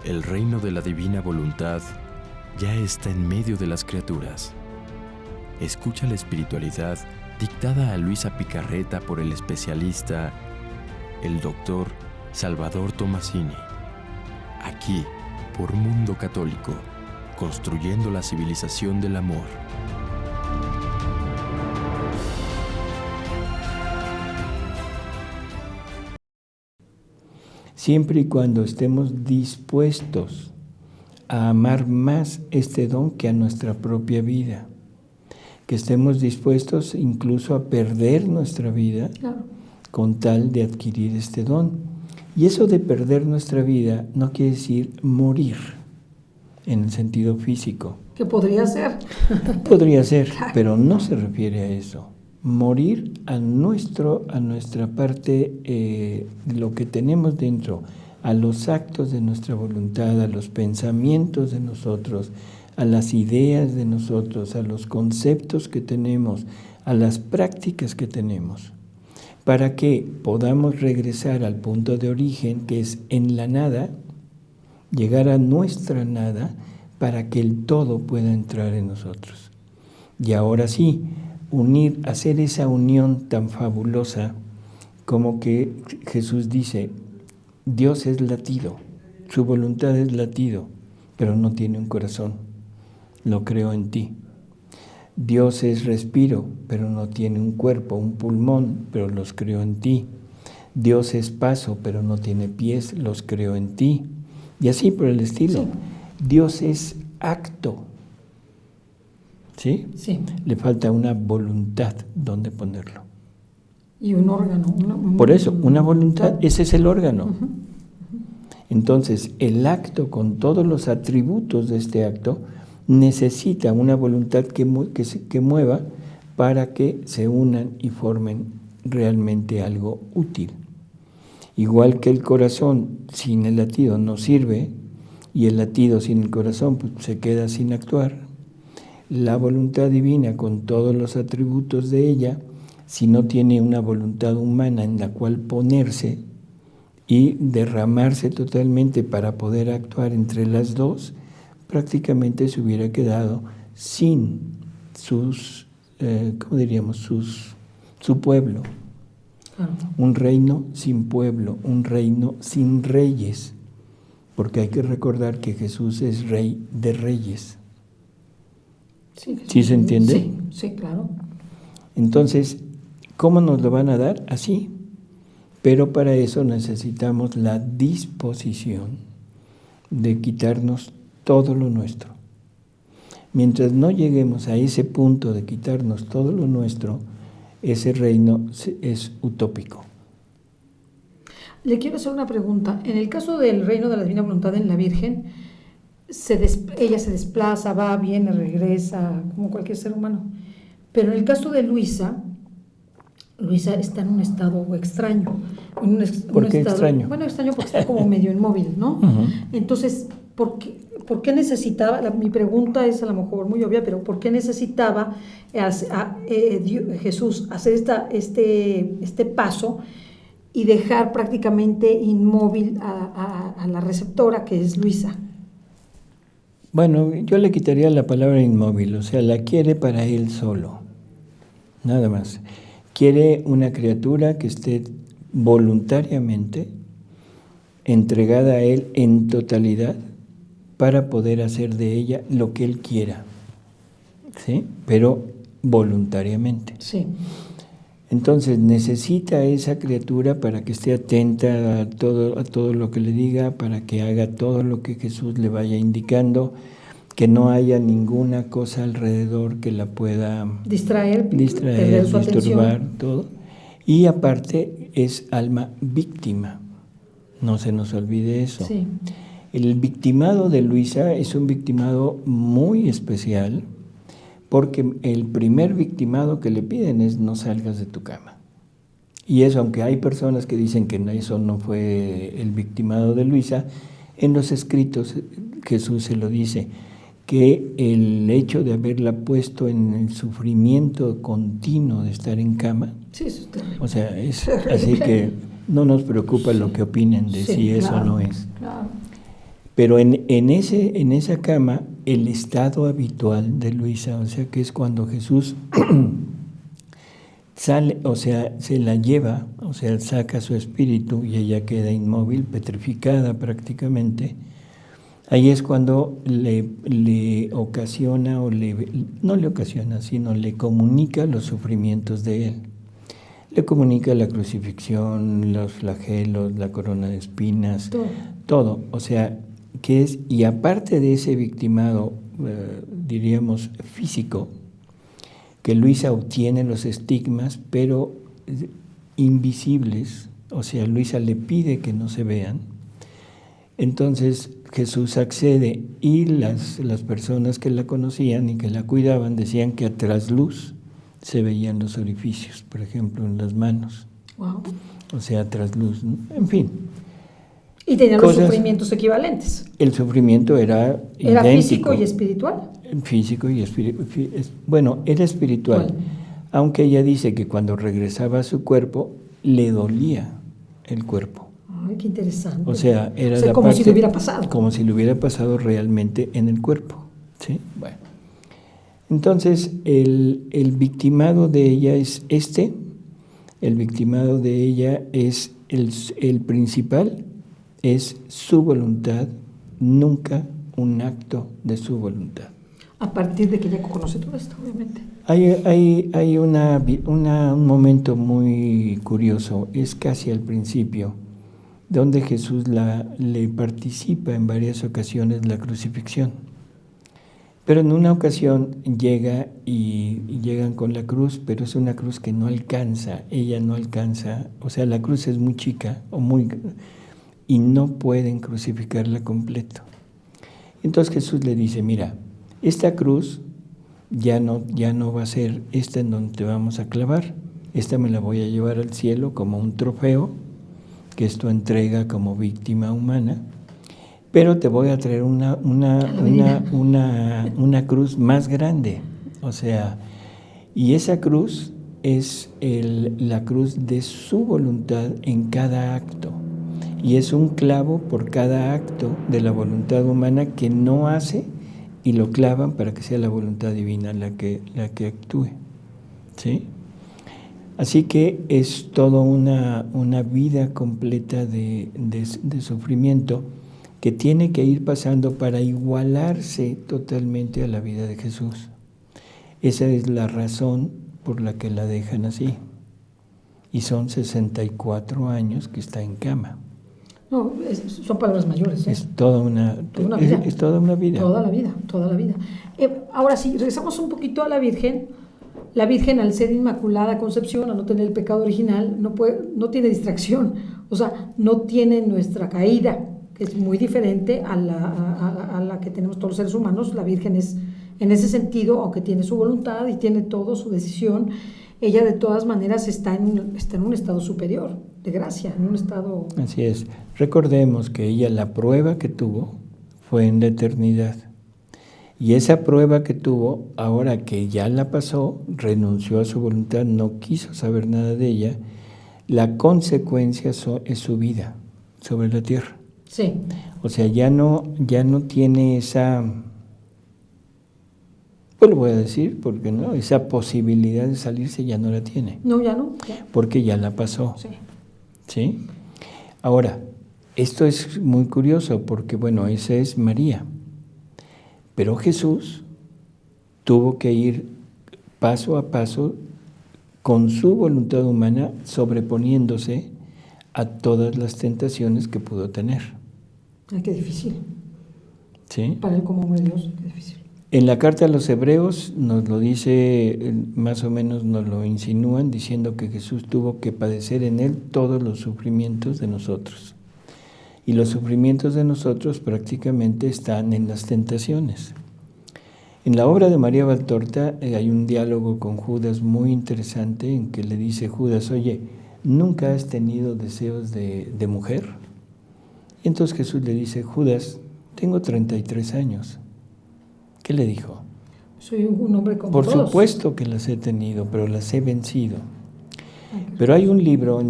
El reino de la divina voluntad ya está en medio de las criaturas. Escucha la espiritualidad dictada a Luisa Picarreta por el especialista, el doctor Salvador Tomasini. Aquí, por Mundo Católico, construyendo la civilización del amor. Siempre y cuando estemos dispuestos a amar más este don que a nuestra propia vida, que estemos dispuestos incluso a perder nuestra vida, claro, con tal de adquirir este don. Y eso de perder nuestra vida no quiere decir morir en el sentido físico. Que podría ser. Podría ser, pero no se refiere a eso. Morir a nuestra parte, lo que tenemos dentro, a los actos de nuestra voluntad, a los pensamientos de nosotros, a las ideas de nosotros, a los conceptos que tenemos, a las prácticas que tenemos, para que podamos regresar al punto de origen, que es en la nada, llegar a nuestra nada, para que el todo pueda entrar en nosotros. Y ahora sí, hacer esa unión tan fabulosa, como que Jesús dice, Dios es latido, su voluntad es latido, pero no tiene un corazón, lo creo en ti. Dios es respiro, pero no tiene un cuerpo, un pulmón, pero los creo en ti. Dios es paso, pero no tiene pies, los creo en ti. Y así por el estilo. Sí. Dios es acto. ¿Sí? Sí. Le falta una voluntad donde ponerlo. Y un órgano. Por eso, una voluntad, ese es el órgano. Uh-huh. Entonces, el acto con todos los atributos de este acto necesita una voluntad que mueva para que se unan y formen realmente algo útil. Igual que el corazón sin el latido no sirve, y el latido sin el corazón pues, se queda sin actuar. La voluntad divina, con todos los atributos de ella, si no tiene una voluntad humana en la cual ponerse y derramarse totalmente para poder actuar entre las dos, prácticamente se hubiera quedado sin sus, ¿cómo diríamos? Su pueblo. Un reino sin pueblo, un reino sin reyes, porque hay que recordar que Jesús es Rey de Reyes. ¿Sí se entiende? Sí, sí, claro. Entonces, ¿cómo nos lo van a dar? Así. Pero para eso necesitamos la disposición de quitarnos todo lo nuestro. Mientras no lleguemos a ese punto de quitarnos todo lo nuestro, ese reino es utópico. Le quiero hacer una pregunta. En el caso del reino de la divina voluntad en la Virgen, ella se desplaza, va, viene, regresa, como cualquier ser humano. Pero en el caso de Luisa está en un estado extraño. ¿Por qué extraño? Bueno, extraño porque está como medio inmóvil, ¿no? Uh-huh. Entonces, ¿por qué necesitaba? Mi pregunta es a lo mejor muy obvia, pero ¿por qué necesitaba Jesús hacer este paso y dejar prácticamente inmóvil a la receptora, que es Luisa? Bueno, yo le quitaría la palabra inmóvil, o sea, la quiere para él solo, nada más. Quiere una criatura que esté voluntariamente entregada a él en totalidad para poder hacer de ella lo que él quiera, ¿sí? Pero voluntariamente. Sí. Entonces necesita esa criatura para que esté atenta a todo lo que le diga, para que haga todo lo que Jesús le vaya indicando, que no haya ninguna cosa alrededor que la pueda distraer, perder su disturbar, atención. Todo. Y aparte es alma víctima, no se nos olvide eso. Sí. El victimado de Luisa es un victimado muy especial, porque el primer victimado que le piden es no salgas de tu cama. Y eso, aunque hay personas que dicen que eso no fue el victimado de Luisa, en los escritos Jesús se lo dice, que el hecho de haberla puesto en el sufrimiento continuo de estar en cama, sí, eso es terrible. O sea, es así que no nos preocupa lo que opinen de si eso claro, no es. Claro. Pero en esa cama, el estado habitual de Luisa, o sea, que es cuando Jesús sale, o sea, se la lleva, o sea, saca su espíritu y ella queda inmóvil, petrificada prácticamente. Ahí es cuando le ocasiona, no le ocasiona, sino le comunica los sufrimientos de él. Le comunica la crucifixión, los flagelos, la corona de espinas, todo. O sea, que es, y aparte de ese victimado, diríamos, físico, que Luisa obtiene los estigmas, pero invisibles, o sea, Luisa le pide que no se vean. Entonces Jesús accede y las personas que la conocían y que la cuidaban decían que a trasluz se veían los orificios, por ejemplo, en las manos. Wow. O sea, a trasluz, ¿no? En fin. Y tenían los sufrimientos equivalentes. El sufrimiento era idéntico. Físico y espiritual. Físico y espiritual. Bueno, era espiritual. Bueno. Aunque ella dice que cuando regresaba a su cuerpo, le dolía el cuerpo. Ay, qué interesante. O sea, era como parte, si le hubiera pasado. Como si le hubiera pasado realmente en el cuerpo. ¿Sí? Bueno. Entonces, el victimado de ella es el victimado de ella es el principal, es su voluntad, nunca un acto de su voluntad. A partir de que ella conoce todo esto, obviamente. Hay un momento muy curioso, es casi al principio, donde Jesús le participa en varias ocasiones la crucifixión. Pero en una ocasión llega y llegan con la cruz, pero es una cruz que no alcanza, ella no alcanza, o sea, la cruz es muy chica y no pueden crucificarla completo. Entonces Jesús le dice, mira, esta cruz ya no va a ser esta en donde te vamos a clavar, esta me la voy a llevar al cielo como un trofeo, que es tu entrega como víctima humana, pero te voy a traer una cruz más grande, o sea, y esa cruz es la cruz de su voluntad en cada acto, y es un clavo por cada acto de la voluntad humana que no hace, y lo clavan para que sea la voluntad divina la que actúe, ¿sí? Así que es toda una vida completa de sufrimiento que tiene que ir pasando para igualarse totalmente a la vida de Jesús. Esa es la razón por la que la dejan así. Y son 64 años que está en cama. No, son palabras mayores. Es toda una vida. Es toda una vida. Toda la vida. Ahora sí, regresamos un poquito a la Virgen. La Virgen, al ser Inmaculada Concepción, al no tener el pecado original, no tiene distracción. O sea, no tiene nuestra caída, que es muy diferente a la que tenemos todos los seres humanos. La Virgen es, en ese sentido, aunque tiene su voluntad y tiene todo, su decisión, ella de todas maneras está en un estado superior, de gracia, en un estado... Así es. Recordemos que ella, la prueba que tuvo fue en la eternidad. Y esa prueba que tuvo, ahora que ya la pasó, renunció a su voluntad, no quiso saber nada de ella, la consecuencia es su vida sobre la tierra. Sí. O sea, ya no tiene esa, pues lo voy a decir, porque no, esa posibilidad de salirse ya no la tiene. No, ya no. Ya. Porque ya la pasó. Sí. ¿Sí? Ahora, esto es muy curioso porque, bueno, esa es María. Pero Jesús tuvo que ir paso a paso con su voluntad humana sobreponiéndose a todas las tentaciones que pudo tener. Ay, qué difícil. ¿Sí? Para él como hombre de Dios, qué difícil. En la carta a los Hebreos nos lo dice, más o menos nos lo insinúan, diciendo que Jesús tuvo que padecer en él todos los sufrimientos de nosotros. Y los sufrimientos de nosotros prácticamente están en las tentaciones. En la obra de María Valtorta hay un diálogo con Judas muy interesante en que le dice Judas, oye, ¿nunca has tenido deseos de mujer? Y entonces Jesús le dice, Judas, tengo 33 años. ¿Qué le dijo? Soy un hombre como Por todos. supuesto que las he tenido, pero las he vencido. Pero hay un libro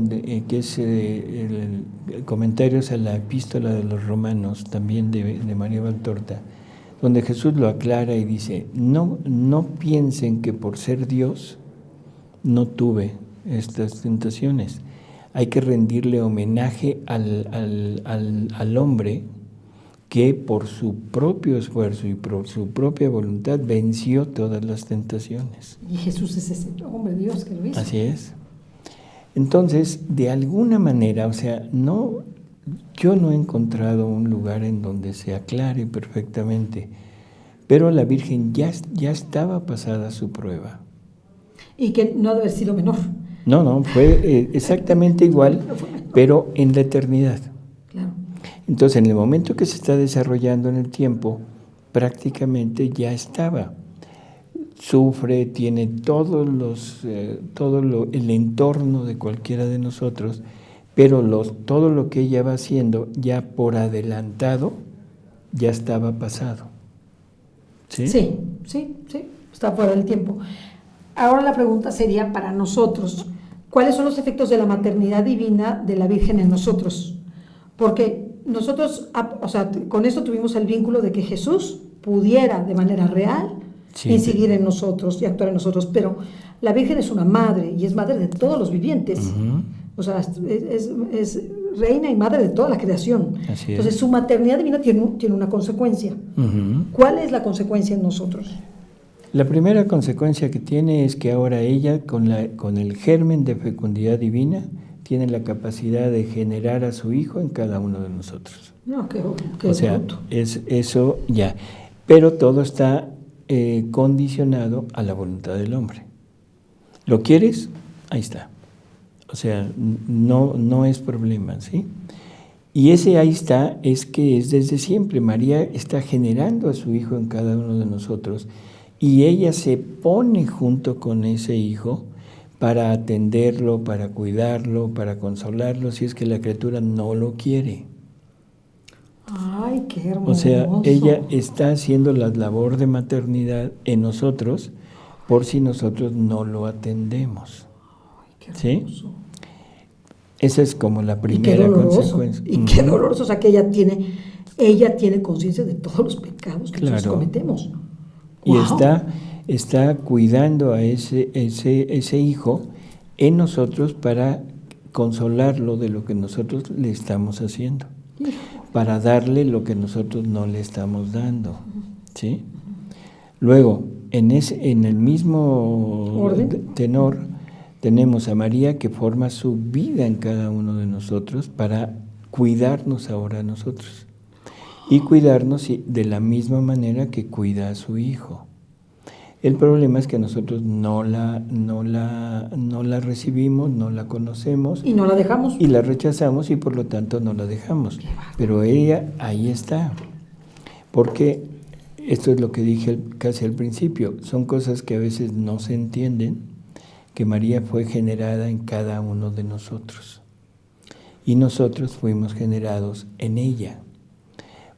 que es el Comentarios a la Epístola de los Romanos, también de María Valtorta, donde Jesús lo aclara y dice, no piensen que por ser Dios no tuve estas tentaciones. Hay que rendirle homenaje al hombre que por su propio esfuerzo y por su propia voluntad venció todas las tentaciones. Y Jesús es ese hombre Dios que lo hizo. Así es. Entonces, de alguna manera, o sea, yo no he encontrado un lugar en donde se aclare perfectamente, pero la Virgen ya estaba pasada su prueba. Y que no debe haber sido menor. No, fue exactamente igual, pero en la eternidad. Claro. Entonces, en el momento que se está desarrollando en el tiempo, prácticamente ya estaba. Sufre, tiene todo el entorno de cualquiera de nosotros, pero todo lo que ella va haciendo ya por adelantado ya estaba pasado. ¿Sí? Sí, está fuera del tiempo. Ahora la pregunta sería para nosotros, ¿cuáles son los efectos de la maternidad divina de la Virgen en nosotros? Porque nosotros, con esto tuvimos el vínculo de que Jesús pudiera de manera real incidir en nosotros y actuar en nosotros, pero la Virgen es una madre y es madre de todos los vivientes. Uh-huh. O sea, es reina y madre de toda la creación. Entonces, su maternidad divina tiene una consecuencia. Uh-huh. ¿Cuál es la consecuencia en nosotros? La primera consecuencia que tiene es que ahora ella, con el germen de fecundidad divina, tiene la capacidad de generar a su hijo en cada uno de nosotros. No, qué o sea, bruto. Es eso ya. Pero todo está condicionado a la voluntad del hombre. ¿Lo quieres? Ahí está. O sea, no es problema, ¿sí? Y ese ahí está es que es desde siempre. María está generando a su hijo en cada uno de nosotros y ella se pone junto con ese hijo para atenderlo, para cuidarlo, para consolarlo, si es que la criatura no lo quiere. ¡Ay, qué hermoso! O sea, ella está haciendo la labor de maternidad en nosotros por si nosotros no lo atendemos. ¡Ay, qué hermoso! ¿Sí? Esa es como la primera consecuencia. Y qué doloroso, o sea, que ella tiene conciencia de todos los pecados que nosotros cometemos. Y está cuidando a ese hijo en nosotros para consolarlo de lo que nosotros le estamos haciendo, para darle lo que nosotros no le estamos dando, ¿sí? Luego, en el mismo tenor, tenemos a María que forma su vida en cada uno de nosotros para cuidarnos ahora a nosotros y cuidarnos de la misma manera que cuida a su hijo. El problema es que nosotros no la recibimos, no la conocemos. Y no la dejamos. Y la rechazamos y por lo tanto no la dejamos. Pero ella ahí está. Porque esto es lo que dije casi al principio. Son cosas que a veces no se entienden, que María fue generada en cada uno de nosotros. Y nosotros fuimos generados en ella.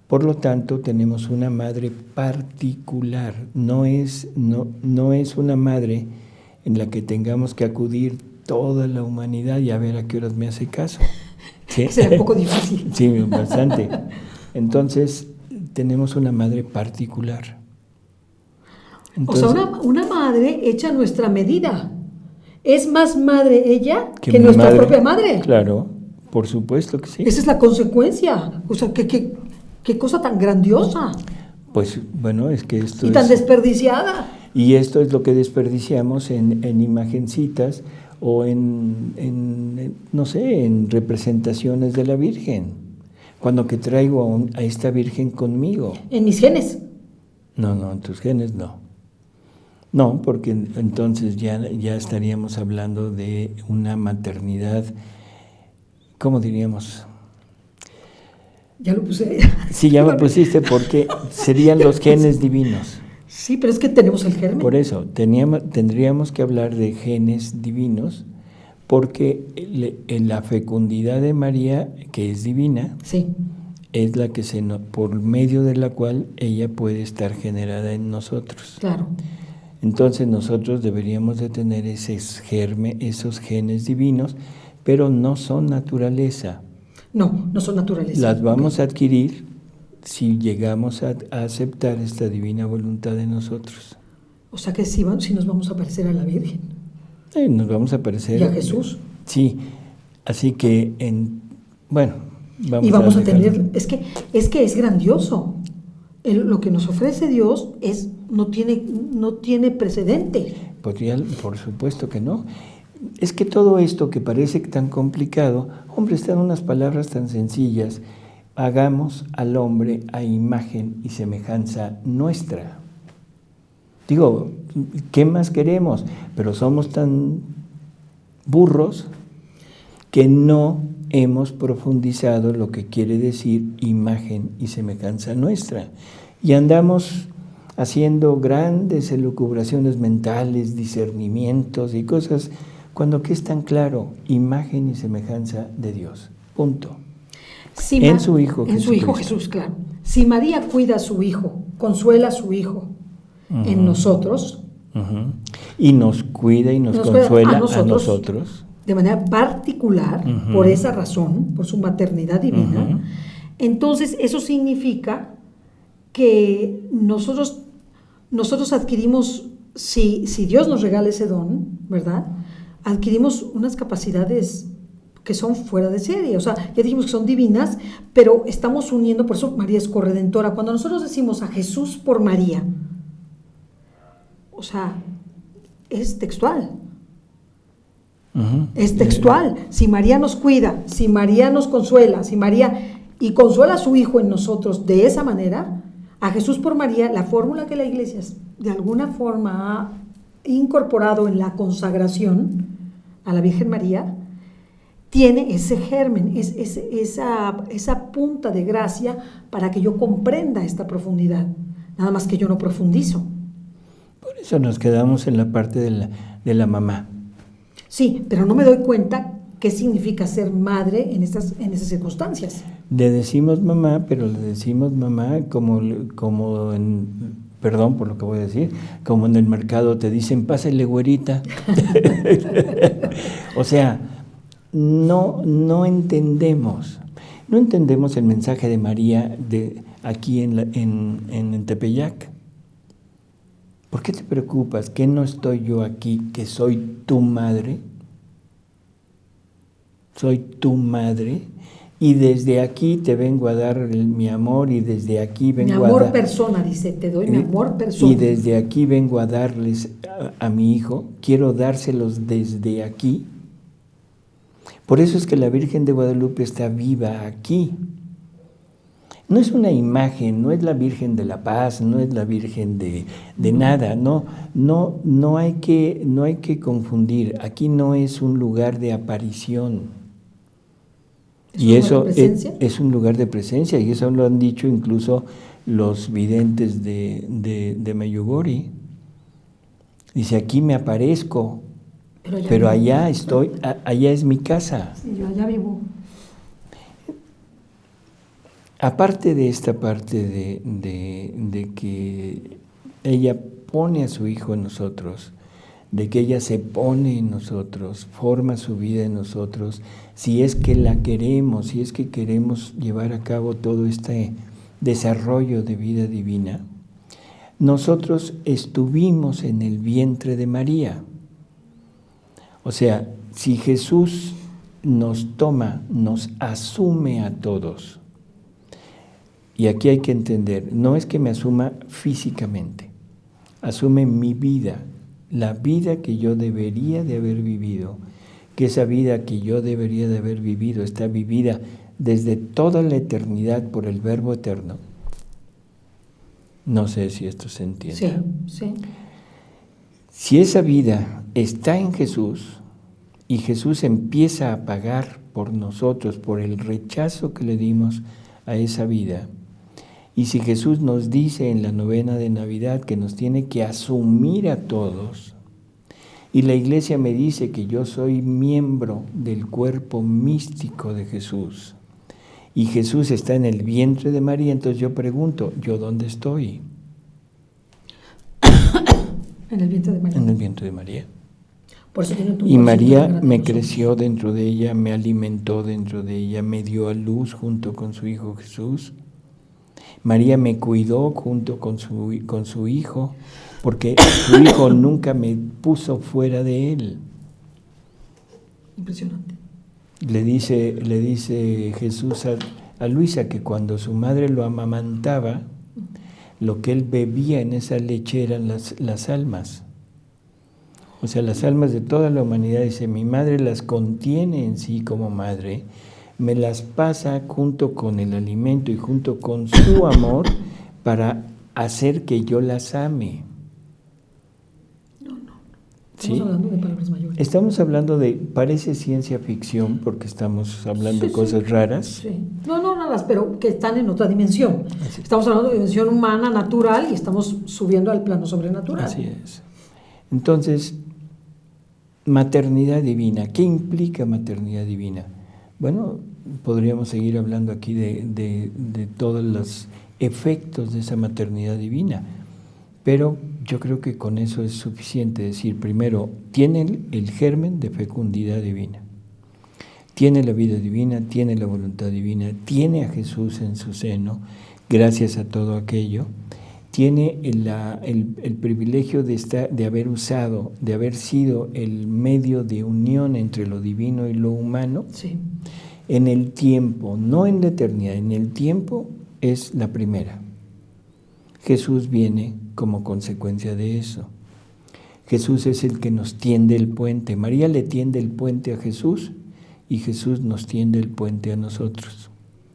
Por lo tanto, tenemos una madre particular, no es una madre en la que tengamos que acudir toda la humanidad y a ver a qué horas me hace caso. ¿Sí? Será un poco difícil. Sí, bastante. Entonces, tenemos una madre particular. Entonces, o sea, una madre hecha a nuestra medida. ¿Es más madre ella que nuestra propia madre? Claro, por supuesto que sí. Esa es la consecuencia. O sea, ¿Qué cosa tan grandiosa? Pues bueno, es que esto y tan desperdiciada. Y esto es lo que desperdiciamos en imagencitas o en representaciones de la Virgen. Cuando que traigo a esta Virgen conmigo. ¿En mis genes? No, en tus genes no. No, porque entonces ya estaríamos hablando de una maternidad, ¿cómo diríamos? Ya lo puse. Sí, ya lo pusiste porque serían los genes divinos. Sí, pero es que tenemos el germen. Por eso, tendríamos que hablar de genes divinos porque en la fecundidad de María, que es divina, sí, es la que por medio de la cual ella puede estar generada en nosotros. Claro. Entonces nosotros deberíamos de tener esos genes divinos, pero no son naturaleza. No son naturaleza. Las vamos a adquirir si llegamos a aceptar esta divina voluntad de nosotros. O sea que si nos vamos a parecer a la Virgen. Nos vamos a parecer ¿Y a Jesús? Sí, así que vamos a tener, es que es grandioso. Lo que nos ofrece Dios no tiene precedente. Por supuesto que no. Es que todo esto que parece tan complicado, hombre, están unas palabras tan sencillas. Hagamos al hombre a imagen y semejanza nuestra. Digo, ¿qué más queremos? Pero somos tan burros que no hemos profundizado lo que quiere decir imagen y semejanza nuestra. Y andamos haciendo grandes elucubraciones mentales, discernimientos y cosas, cuando que es tan claro, imagen y semejanza de Dios. Punto. En su Hijo Jesucristo. En su Hijo Jesús, claro. Si María cuida a su Hijo, consuela a su Hijo en nosotros. Y nos cuida y nos consuela a nosotros. De manera particular, por esa razón, por su maternidad divina, entonces eso significa que nosotros adquirimos, si Dios nos regala ese don, ¿verdad? Adquirimos unas capacidades que son fuera de serie, o sea, ya dijimos que son divinas, pero estamos uniendo, por eso María es corredentora. Cuando nosotros decimos a Jesús por María, o sea, es textual. Es textual. Si María nos cuida, si María nos consuela, y consuela a su Hijo en nosotros de esa manera, a Jesús por María, la fórmula que la Iglesia de alguna forma ha incorporado en la consagración a la Virgen María, tiene ese germen, esa punta de gracia para que yo comprenda esta profundidad, nada más que yo no profundizo. Por eso nos quedamos en la parte de la mamá. Sí, pero no me doy cuenta qué significa ser madre en esas circunstancias. Le decimos mamá, pero le decimos mamá como en, perdón por lo que voy a decir, como en el mercado te dicen, pásale güerita. O sea, no entendemos el mensaje de María aquí en Tepeyac. ¿Por qué te preocupas? ¿Que no estoy yo aquí, que soy tu madre? Soy tu madre y desde aquí te vengo a dar mi amor y desde aquí vengo a dar... Mi amor persona, dice, te doy mi amor persona. Y desde aquí vengo a darles a mi hijo, quiero dárselos desde aquí. Por eso es que la Virgen de Guadalupe está viva aquí. No es una imagen, no es la Virgen de la Paz, no es la Virgen de nada, no hay que confundir. Aquí no es un lugar de aparición. Y eso es un lugar de presencia, y eso lo han dicho incluso los videntes de Medjugorje. Dice, aquí me aparezco, pero allá estoy, allá es mi casa. Sí, yo allá vivo. Aparte de esta parte de que ella pone a su Hijo en nosotros, de que ella se pone en nosotros, forma su vida en nosotros, si es que la queremos, si es que queremos llevar a cabo todo este desarrollo de vida divina, nosotros estuvimos en el vientre de María. O sea, si Jesús nos toma, nos asume a todos. Y aquí hay que entender, no es que me asuma físicamente, asume mi vida, la vida que yo debería de haber vivido, que esa vida que yo debería de haber vivido está vivida desde toda la eternidad por el Verbo Eterno. No sé si esto se entiende. Sí, sí. Si esa vida está en Jesús y Jesús empieza a pagar por nosotros, por el rechazo que le dimos a esa vida, y si Jesús nos dice en la novena de Navidad que nos tiene que asumir a todos, y la Iglesia me dice que yo soy miembro del cuerpo místico de Jesús, y Jesús está en el vientre de María, entonces yo pregunto, ¿yo dónde estoy? En el vientre de María. En el vientre de María. Por eso tiene un Y María me nosotros. creció dentro de ella, me alimentó dentro de ella, me dio a luz junto con su Hijo Jesús. María me cuidó junto con su Hijo, porque su Hijo nunca me puso fuera de él. Impresionante. Le dice Jesús a Luisa que cuando su madre lo amamantaba, lo que él bebía en esa leche eran las almas. O sea, las almas de toda la humanidad, dice, mi madre las contiene en sí como madre, me las pasa junto con el alimento y junto con su amor para hacer que yo las ame. Estamos hablando de palabras mayores. Estamos hablando parece ciencia ficción porque estamos hablando de cosas raras. Sí. No raras, pero que están en otra dimensión. Estamos hablando de dimensión humana, natural, y estamos subiendo al plano sobrenatural. Así es. Entonces, maternidad divina. ¿Qué implica maternidad divina? Bueno, podríamos seguir hablando aquí de todos los efectos de esa maternidad divina, pero yo creo que con eso es suficiente decir, primero, tiene el germen de fecundidad divina, tiene la vida divina, tiene la voluntad divina, tiene a Jesús en su seno, gracias a todo aquello, tiene el privilegio de haber sido el medio de unión entre lo divino y lo humano. Sí. En el tiempo, no en la eternidad, en el tiempo es la primera. Jesús viene como consecuencia de eso. Jesús es el que nos tiende el puente. María le tiende el puente a Jesús y Jesús nos tiende el puente a nosotros.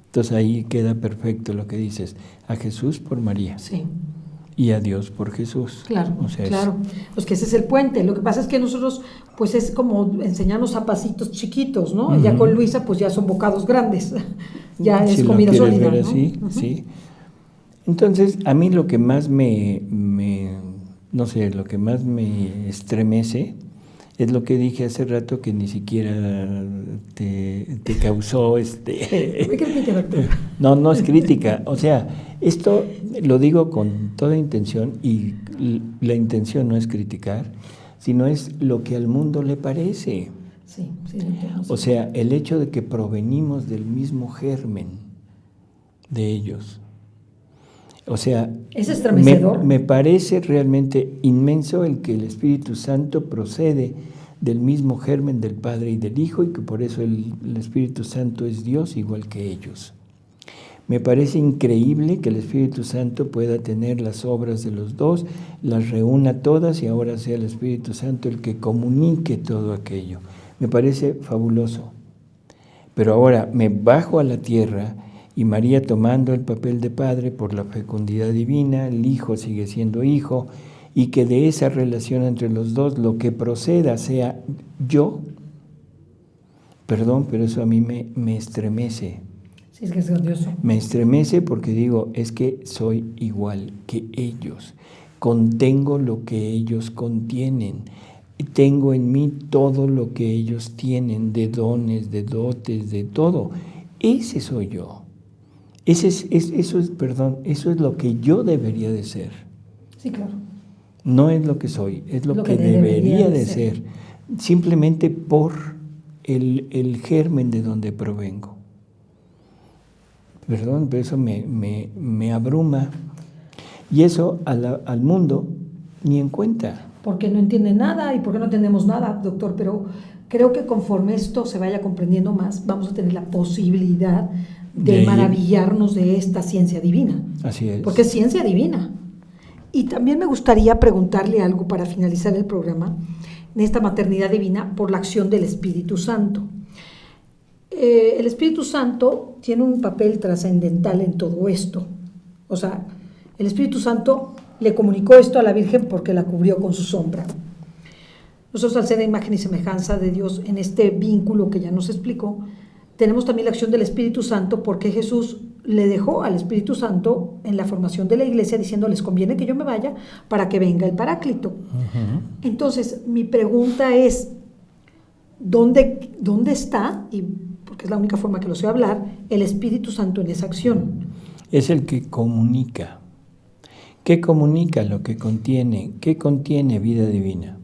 Entonces ahí queda perfecto lo que dices, a Jesús por María. Sí. Y a Dios por Jesús. Claro, o sea, claro. Pues que ese es el puente. Lo que pasa es que nosotros, pues es como enseñarnos a pasitos chiquitos, ¿no? Uh-huh. Ya con Luisa, pues ya son bocados grandes. Ya es comida sólida, ver ¿no? Así, uh-huh. Sí. Entonces, a mí lo que más lo que más me estremece es lo que dije hace rato, que ni siquiera te causó No es crítica. O sea, esto lo digo con toda intención, y la intención no es criticar, sino es lo que al mundo le parece. Sí, o sea, el hecho de que provenimos del mismo germen de ellos. O sea, es estremecedor. Me parece realmente inmenso el que el Espíritu Santo procede del mismo germen del Padre y del Hijo, y que por eso el Espíritu Santo es Dios igual que ellos. Me parece increíble que el Espíritu Santo pueda tener las obras de los dos, las reúna todas y ahora sea el Espíritu Santo el que comunique todo aquello. Me parece fabuloso. Pero ahora me bajo a la tierra y María, tomando el papel de padre por la fecundidad divina, el Hijo sigue siendo Hijo, y que de esa relación entre los dos lo que proceda sea yo. Perdón, pero eso a mí me estremece. Sí, es que es grandioso. Me estremece porque digo, es que soy igual que ellos, contengo lo que ellos contienen, tengo en mí todo lo que ellos tienen, de dones, de dotes, de todo. Ese soy yo. Eso es lo que yo debería de ser. Sí, claro. No es lo que soy, es lo que debería de ser. Simplemente por el germen de donde provengo. Perdón, pero eso me abruma. Y eso al mundo ni en cuenta. Porque no entiende nada y porque no entendemos nada, doctor, pero creo que conforme esto se vaya comprendiendo más, vamos a tener la posibilidad de maravillarnos de esta ciencia divina. Así es. Porque es ciencia divina. Y también me gustaría preguntarle algo para finalizar el programa, en esta maternidad divina por la acción del Espíritu Santo. El Espíritu Santo tiene un papel trascendental en todo esto. O sea, el Espíritu Santo le comunicó esto a la Virgen porque la cubrió con su sombra. Nosotros, al ser imagen y semejanza de Dios en este vínculo que ya nos explicó, tenemos también la acción del Espíritu Santo porque Jesús le dejó al Espíritu Santo en la formación de la iglesia diciendo, les conviene que yo me vaya para que venga el Paráclito. Uh-huh. Entonces, mi pregunta es, ¿dónde está, y porque es la única forma que lo sé hablar, el Espíritu Santo en esa acción? Es el que comunica. ¿Qué comunica lo que contiene? ¿Qué contiene vida divina?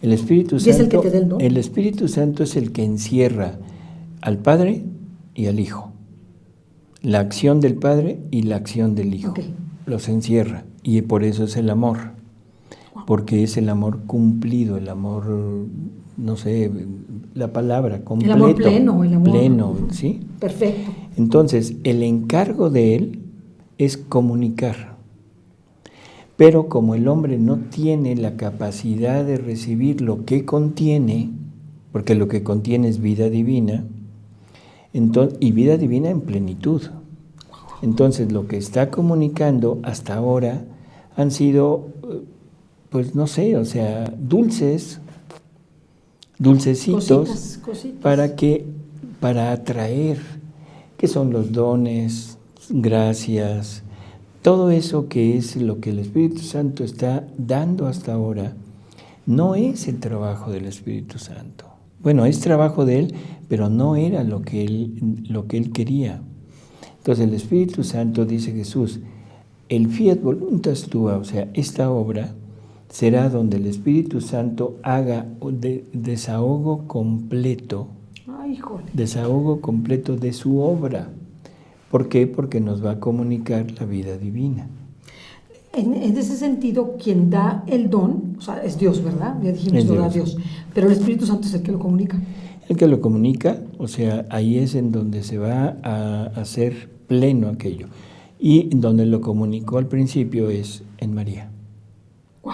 El Espíritu Santo, ¿Y es el que te da el don? El Espíritu Santo es el que encierra al Padre y al Hijo. La acción del Padre y la acción del Hijo. Okay. Los encierra. Y por eso es el amor. Porque es el amor cumplido, el amor, no sé, la palabra, completo. El amor pleno, el amor. Pleno, ¿sí? Perfecto. Entonces, el encargo de él es comunicar. Pero como el hombre no tiene la capacidad de recibir lo que contiene, porque lo que contiene es vida divina, y vida divina en plenitud. Entonces, lo que está comunicando hasta ahora han sido, pues no sé, o sea, dulcecitos, cositas. para atraer, que son los dones, gracias, todo eso que es lo que el Espíritu Santo está dando hasta ahora, no es el trabajo del Espíritu Santo. Bueno, es trabajo de Él, pero no era lo que Él quería. Entonces el Espíritu Santo, dice Jesús, el fiat voluntas tua, o sea, esta obra será donde el Espíritu Santo haga desahogo completo, desahogo completo de su obra. ¿Por qué? Porque nos va a comunicar la vida divina. En ese sentido, quien da el don, o sea, es Dios, ¿verdad? Ya dijimos, lo da Dios. Pero el Espíritu Santo es el que lo comunica. El que lo comunica, o sea, ahí es en donde se va a hacer pleno aquello. Y donde lo comunicó al principio es en María. Wow.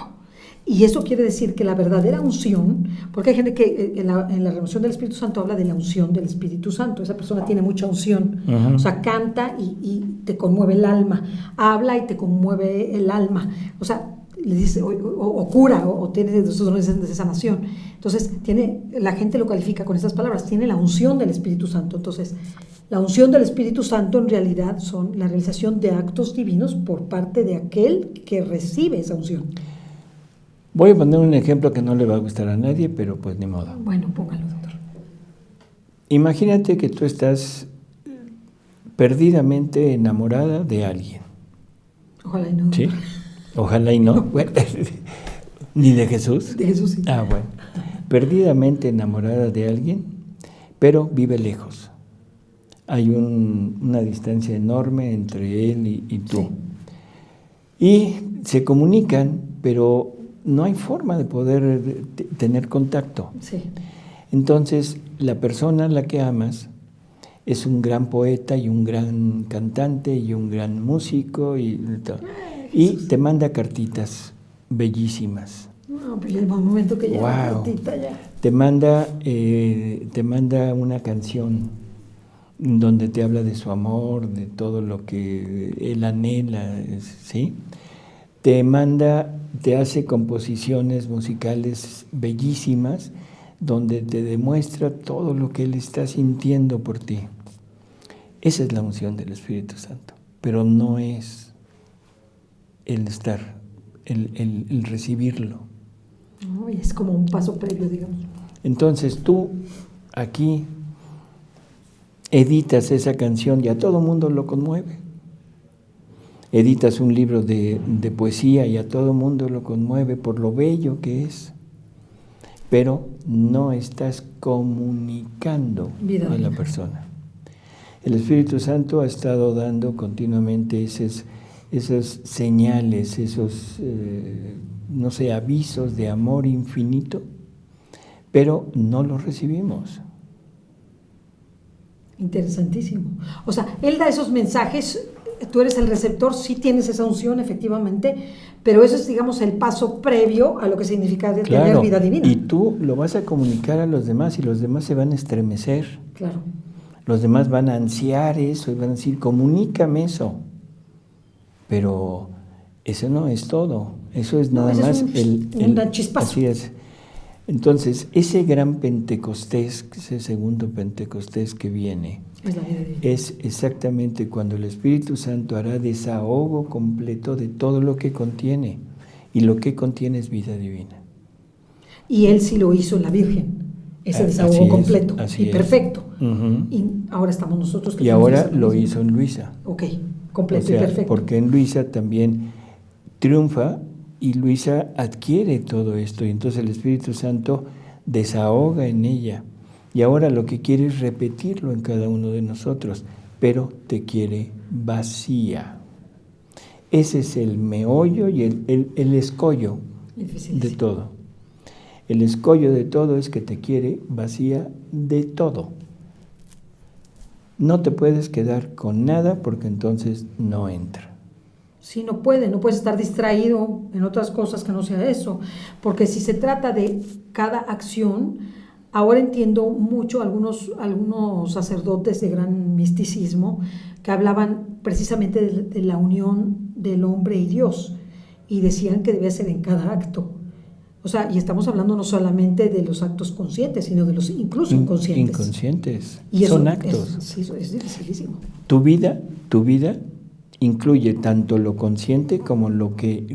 Y eso quiere decir que la verdadera unción, porque hay gente que en la reunión del Espíritu Santo habla de la unción del Espíritu Santo. Esa persona tiene mucha unción. Uh-huh. O sea, canta y te conmueve el alma. Habla y te conmueve el alma. O sea, le dice, o cura, o tiene esos dones de sanación. Entonces, la gente lo califica con estas palabras. Tiene la unción del Espíritu Santo. Entonces, la unción del Espíritu Santo en realidad son la realización de actos divinos por parte de aquel que recibe esa unción. Voy a poner un ejemplo que no le va a gustar a nadie, pero pues ni modo. Bueno, póngalo, doctor. Imagínate que tú estás perdidamente enamorada de alguien. Ojalá y no. ¿Sí? Ojalá y no. Bueno, ¿ni de Jesús? De Jesús, sí. Ah, bueno. Perdidamente enamorada de alguien, pero vive lejos. Hay una distancia enorme entre él y tú. Sí. Y se comunican, pero no hay forma de poder tener contacto. Sí. Entonces, la persona a la que amas es un gran poeta y un gran cantante y un gran músico y te manda cartitas bellísimas. No, pero ya el momento que llega la cartita ya. Te manda una canción donde te habla de su amor, de todo lo que él anhela, ¿sí? Te hace composiciones musicales bellísimas donde te demuestra todo lo que él está sintiendo por ti. Esa es la unción del Espíritu Santo, pero no es el estar, el recibirlo. No, es como un paso previo, digamos. Entonces tú aquí editas esa canción y a todo mundo lo conmueve. Editas un libro de poesía y a todo mundo lo conmueve por lo bello que es, pero no estás comunicando a la persona. El Espíritu Santo ha estado dando continuamente esas señales, esos, avisos de amor infinito, pero no los recibimos. Interesantísimo. O sea, Él da esos mensajes, tú eres el receptor, sí tienes esa unción, efectivamente, pero eso es, digamos, el paso previo a lo que significa tener vida divina. Y tú lo vas a comunicar a los demás y los demás se van a estremecer. Claro. Los demás van a ansiar eso y van a decir, comunícame eso. Pero eso no es todo. Eso es nada más un chispazo. Así es. Entonces, ese gran Pentecostés, ese segundo Pentecostés que viene, es exactamente cuando el Espíritu Santo hará desahogo completo de todo lo que contiene. Y lo que contiene es vida divina. Y Él sí lo hizo en la Virgen, ese desahogo completo y perfecto. Uh-huh. Y ahora estamos nosotros. Y ahora lo hizo en Luisa. Ok, completo y perfecto. Porque en Luisa también triunfa y Luisa adquiere todo esto y entonces el Espíritu Santo desahoga en ella y ahora lo que quiere es repetirlo en cada uno de nosotros, pero te quiere vacía. Ese es el meollo y el escollo de todo. El escollo de todo es que te quiere vacía de todo. No te puedes quedar con nada porque entonces no entra. Sí, no puedes estar distraído en otras cosas que no sea eso, porque si se trata de cada acción, ahora entiendo mucho algunos sacerdotes de gran misticismo que hablaban precisamente de la unión del hombre y Dios y decían que debía ser en cada acto. O sea, y estamos hablando no solamente de los actos conscientes, sino de los incluso inconscientes. Inconscientes. Y eso son actos. Es dificilísimo. Tu vida incluye tanto lo consciente como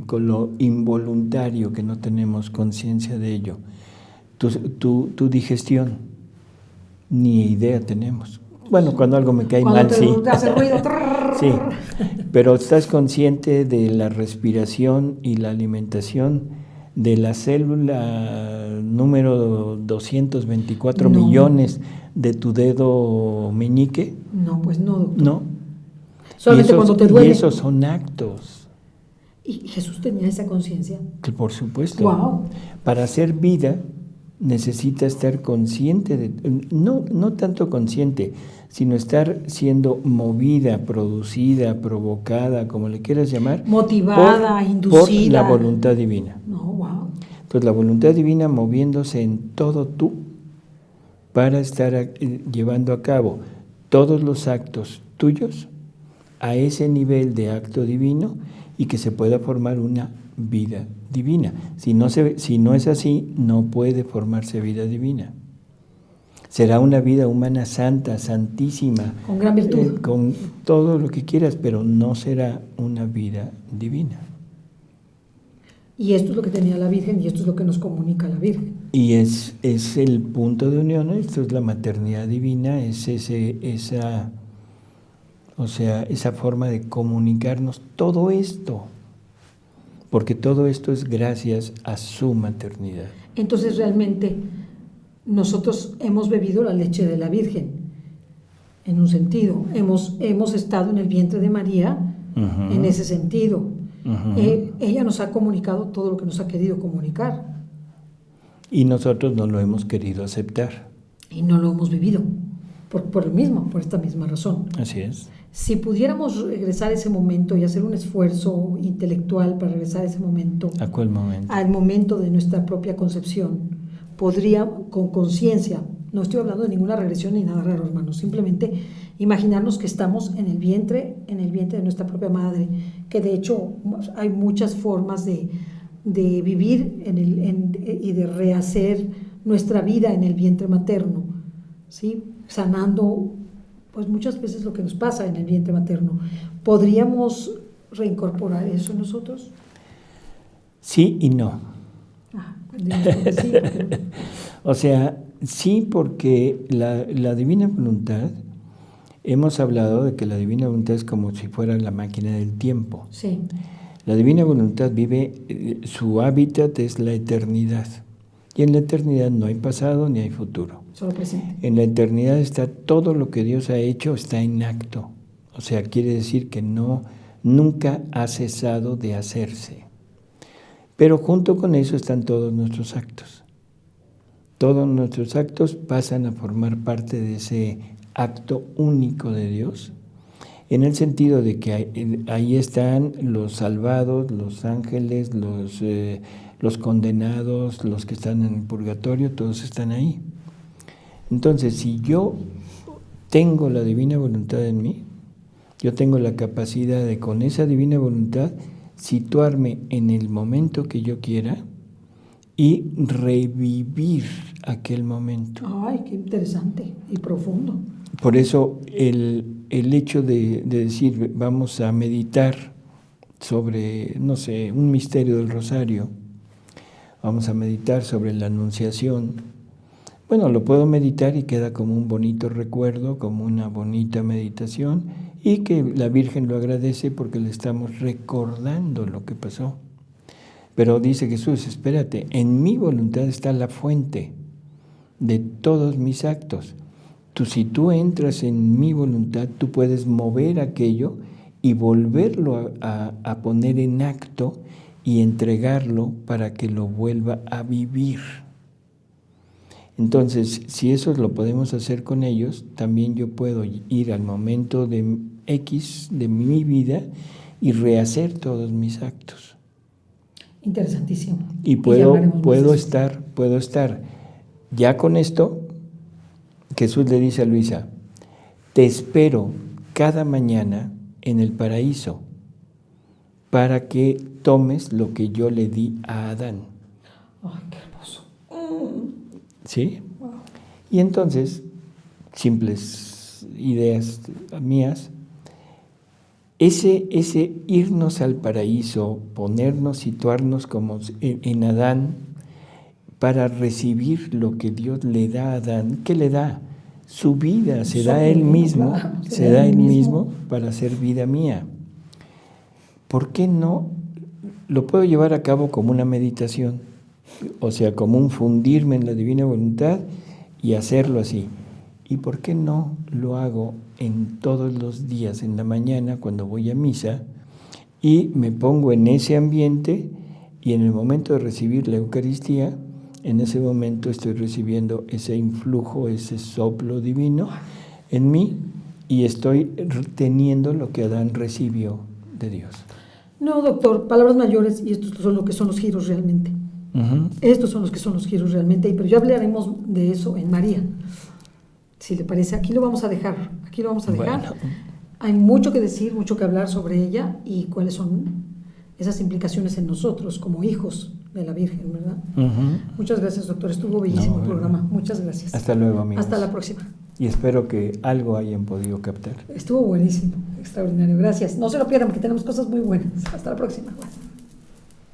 con lo involuntario, que no tenemos conciencia de ello. Tu digestión, ni idea tenemos. Bueno, cuando algo me cae mal, sí. Te hace ruido. Sí, pero estás consciente de la respiración y la alimentación de la célula número 224 millones de tu dedo meñique. No, pues no, doctor. No. Solamente cuando te duele. Y esos son actos. ¿Y Jesús tenía esa conciencia? Por supuesto. Wow. Para hacer vida necesita estar consciente, no tanto consciente, sino estar siendo movida, producida, provocada, como le quieras llamar. Motivada, inducida. Por la voluntad divina. No, wow. Entonces la voluntad divina moviéndose en todo tú para estar llevando a cabo todos los actos tuyos a ese nivel de acto divino y que se pueda formar una vida divina. Si no es así, no puede formarse vida divina. Será una vida humana santa, santísima. Con gran virtud. Con todo lo que quieras, pero no será una vida divina. Y esto es lo que tenía la Virgen y esto es lo que nos comunica la Virgen. Y es el punto de unión, esto es la maternidad divina, es esa forma de comunicarnos todo esto, porque todo esto es gracias a su maternidad. Entonces realmente nosotros hemos bebido la leche de la Virgen, en un sentido, hemos estado en el vientre de María, uh-huh, en ese sentido. Uh-huh. Ella nos ha comunicado todo lo que nos ha querido comunicar. Y nosotros no lo hemos querido aceptar. Y no lo hemos vivido, por esta misma razón. Así es. Si pudiéramos regresar a ese momento y hacer un esfuerzo intelectual para regresar a ese momento. ¿A cuál momento? Al momento de nuestra propia concepción, podría, con conciencia, no estoy hablando de ninguna regresión ni nada raro, hermanos, simplemente imaginarnos que estamos en el vientre de nuestra propia madre, que de hecho hay muchas formas de vivir y de rehacer nuestra vida en el vientre materno, ¿sí? Sanando pues muchas veces lo que nos pasa en el vientre materno. ¿Podríamos reincorporar eso en nosotros? Sí y no. Sí, porque... O sea, sí, porque la divina voluntad, hemos hablado de que la divina voluntad es como si fuera la máquina del tiempo. Sí. La divina voluntad vive, su hábitat es la eternidad. Y en la eternidad no hay pasado ni hay futuro. Solo presente. En la eternidad está todo lo que Dios ha hecho, está en acto. O sea, quiere decir que nunca ha cesado de hacerse. Pero junto con eso están todos nuestros actos. Todos nuestros actos pasan a formar parte de ese acto único de Dios, en el sentido de que ahí están los salvados, los ángeles, los condenados, los que están en el purgatorio, todos están ahí. Entonces, si yo tengo la divina voluntad en mí, yo tengo la capacidad de, con esa divina voluntad, situarme en el momento que yo quiera y revivir aquel momento. Ay, qué interesante y profundo. Por eso el hecho de decir, vamos a meditar sobre, no sé, un misterio del rosario, vamos a meditar sobre la Anunciación. Bueno, lo puedo meditar y queda como un bonito recuerdo, como una bonita meditación, y que la Virgen lo agradece porque le estamos recordando lo que pasó. Pero dice Jesús, espérate, en mi voluntad está la fuente de todos mis actos. Si tú entras en mi voluntad, tú puedes mover aquello y volverlo a poner en acto y entregarlo para que lo vuelva a vivir. Entonces, si eso lo podemos hacer con ellos, también yo puedo ir al momento de X de mi vida y rehacer todos mis actos. Interesantísimo. Y puedo estar. Ya con esto, Jesús le dice a Luisa, te espero cada mañana en el paraíso para que tomes lo que yo le di a Adán. Ay, qué hermoso. ¿Sí? Wow. Y entonces, simples ideas mías, ese irnos al paraíso, situarnos como en Adán, para recibir lo que Dios le da a Adán, ¿qué le da? Su vida, se da él mismo para hacer vida mía. ¿Por qué no lo puedo llevar a cabo como una meditación? O sea, como un fundirme en la divina voluntad y hacerlo así. ¿Y por qué no lo hago en todos los días, en la mañana, cuando voy a misa, y me pongo en ese ambiente y en el momento de recibir la Eucaristía, en ese momento estoy recibiendo ese influjo, ese soplo divino en mí y estoy teniendo lo que Adán recibió de Dios? No, doctor, palabras mayores y estos son lo que son los giros realmente. Uh-huh. Estos son los que son los giros realmente, pero ya hablaremos de eso en María. Si le parece, aquí lo vamos a dejar. Bueno. Hay mucho que decir, mucho que hablar sobre ella y cuáles son esas implicaciones en nosotros como hijos de la Virgen, ¿verdad? Uh-huh. Muchas gracias, doctor. Estuvo bellísimo el programa. Muchas gracias. Hasta luego, amigos. Hasta la próxima. Y espero que algo hayan podido captar. Estuvo buenísimo, extraordinario. Gracias. No se lo pierdan porque tenemos cosas muy buenas. Hasta la próxima.